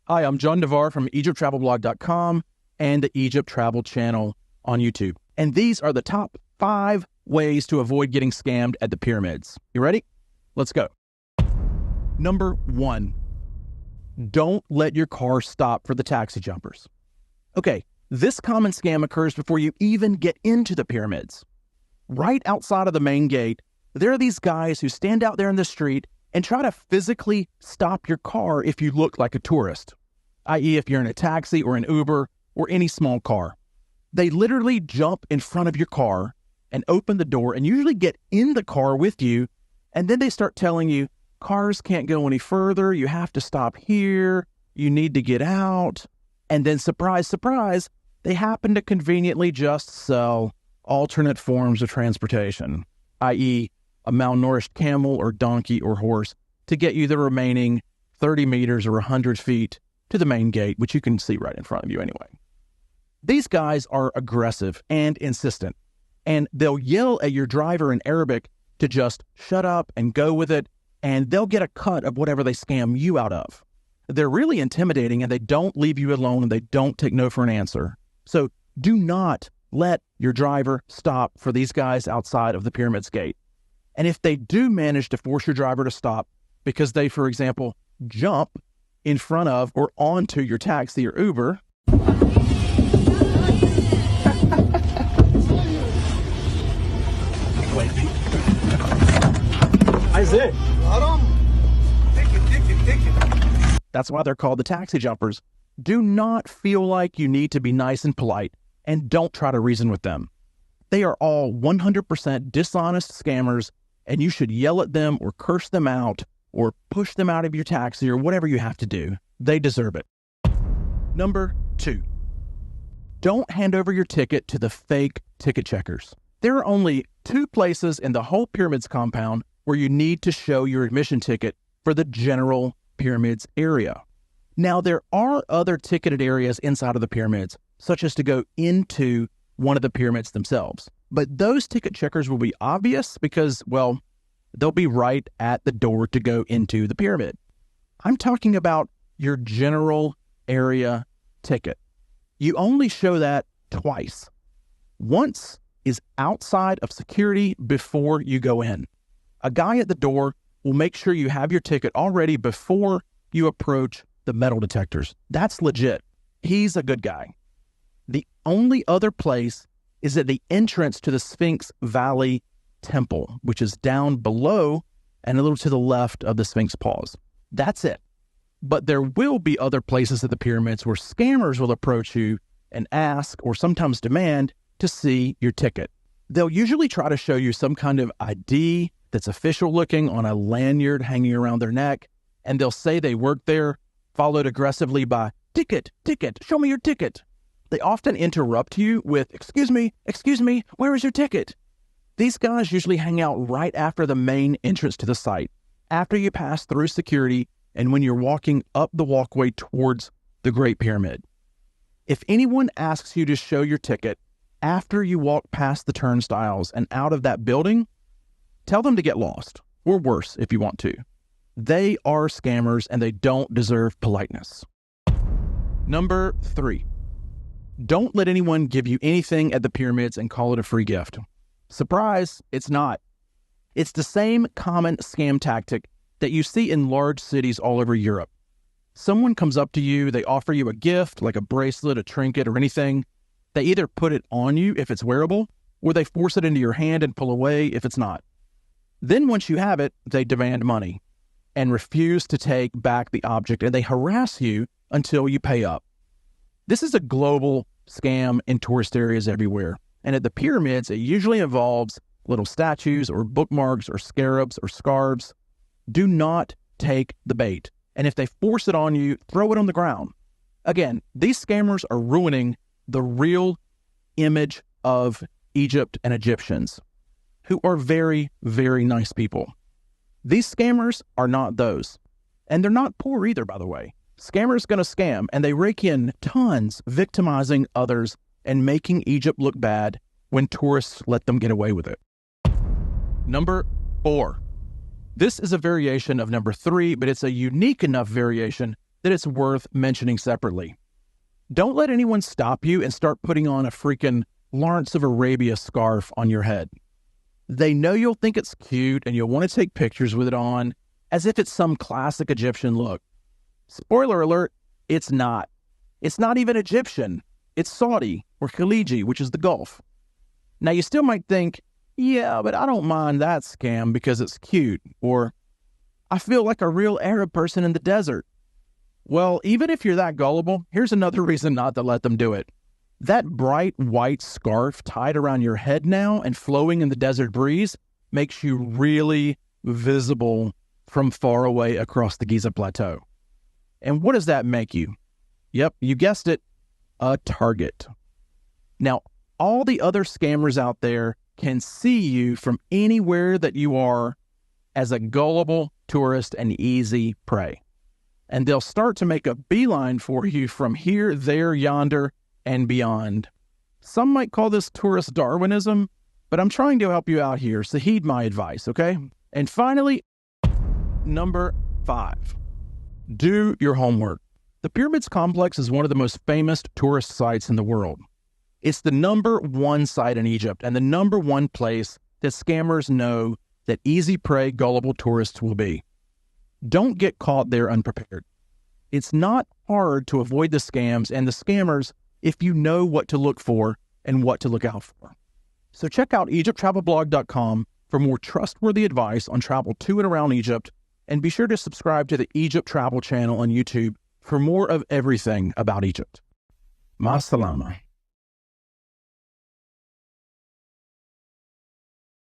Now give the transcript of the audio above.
Hi, I'm John Navarre from EgyptTravelBlog.com and the Egypt Travel Channel on YouTube. And these are the top 5 ways to avoid getting scammed at the pyramids. You ready? Let's go. Number 1, don't let your car stop for the taxi jumpers. Okay, this common scam occurs before you even get into the pyramids. Right outside of the main gate, there are these guys who stand out there in the street and try to physically stop your car if you look like a tourist, i.e. if you're in a taxi or an Uber or any small car. They literally jump in front of your car and open the door and usually get in the car with you, and then they start telling you, cars can't go any further, you have to stop here, you need to get out, and then surprise, surprise, they happen to conveniently just sell alternate forms of transportation, i.e. a malnourished camel or donkey or horse to get you the remaining 30 meters or 100 feet to the main gate, which you can see right in front of you anyway. These guys are aggressive and insistent, and they'll yell at your driver in Arabic to just shut up and go with it, and they'll get a cut of whatever they scam you out of. They're really intimidating, and they don't leave you alone, and they don't take no for an answer. So do not let your driver stop for these guys outside of the pyramid's gate. And if they do manage to force your driver to stop because they, for example, jump in front of or onto your taxi or Uber, that's why they're called the taxi jumpers. Do not feel like you need to be nice and polite, and don't try to reason with them. They are all 100% dishonest scammers, and you should yell at them or curse them out or push them out of your taxi or whatever you have to do. They deserve it. Number 2, don't hand over your ticket to the fake ticket checkers. There are only 2 places in the whole pyramids compound where you need to show your admission ticket for the general pyramids area. Now, there are other ticketed areas inside of the pyramids, such as to go into one of the pyramids themselves. But those ticket checkers will be obvious because, well, they'll be right at the door to go into the pyramid. I'm talking about your general area ticket. You only show that twice. Once is outside of security before you go in. A guy at the door will make sure you have your ticket already before you approach the metal detectors. That's legit. He's a good guy. The only other place is at the entrance to the Sphinx Valley Temple, which is down below and a little to the left of the Sphinx Paws. That's it. But there will be other places at the pyramids where scammers will approach you and ask or sometimes demand to see your ticket. They'll usually try to show you some kind of ID that's official looking on a lanyard hanging around their neck, and they'll say they work there, followed aggressively by, ticket, show me your ticket. They often interrupt you with, excuse me, where is your ticket? These guys usually hang out right after the main entrance to the site, after you pass through security and when you're walking up the walkway towards the Great Pyramid. If anyone asks you to show your ticket after you walk past the turnstiles and out of that building, tell them to get lost, or worse if you want to. They are scammers and they don't deserve politeness. Number 3, don't let anyone give you anything at the pyramids and call it a free gift. Surprise, it's not. It's the same common scam tactic that you see in large cities all over Europe. Someone comes up to you, they offer you a gift like a bracelet, a trinket, or anything. They either put it on you if it's wearable, or they force it into your hand and pull away if it's not. Then once you have it, they demand money and refuse to take back the object, and they harass you until you pay up. This is a global scam in tourist areas everywhere, and at the pyramids, it usually involves little statues or bookmarks or scarabs or scarves. Do not take the bait, and if they force it on you, throw it on the ground. Again, these scammers are ruining the real image of Egypt and Egyptians, who are very, very nice people. These scammers are not those. And they're not poor either, by the way. Scammers gonna scam, and they rake in tons, victimizing others and making Egypt look bad when tourists let them get away with it. Number 4. This is a variation of number 3, but it's a unique enough variation that it's worth mentioning separately. Don't let anyone stop you and start putting on a freaking Lawrence of Arabia scarf on your head. They know you'll think it's cute and you'll want to take pictures with it on as if it's some classic Egyptian look. Spoiler alert, it's not. It's not even Egyptian. It's Saudi or Khaliji, which is the Gulf. Now you still might think, yeah, but I don't mind that scam because it's cute, or I feel like a real Arab person in the desert. Well, even if you're that gullible, here's another reason not to let them do it. That bright white scarf tied around your head now and flowing in the desert breeze makes you really visible from far away across the Giza Plateau. And what does that make you? Yep, you guessed it, a target. Now, all the other scammers out there can see you from anywhere that you are as a gullible tourist and easy prey. And they'll start to make a beeline for you from here, there, yonder, and beyond. Some might call this tourist Darwinism, but I'm trying to help you out here, so heed my advice, okay? And finally, number 5, do your homework. The Pyramids Complex is one of the most famous tourist sites in the world. It's the #1 site in Egypt and the #1 place that scammers know that easy prey gullible tourists will be. Don't get caught there unprepared. It's not hard to avoid the scams and the scammers if you know what to look for and what to look out for. So check out EgyptTravelBlog.com for more trustworthy advice on travel to and around Egypt, and be sure to subscribe to the Egypt Travel channel on YouTube for more of everything about Egypt. Ma salama.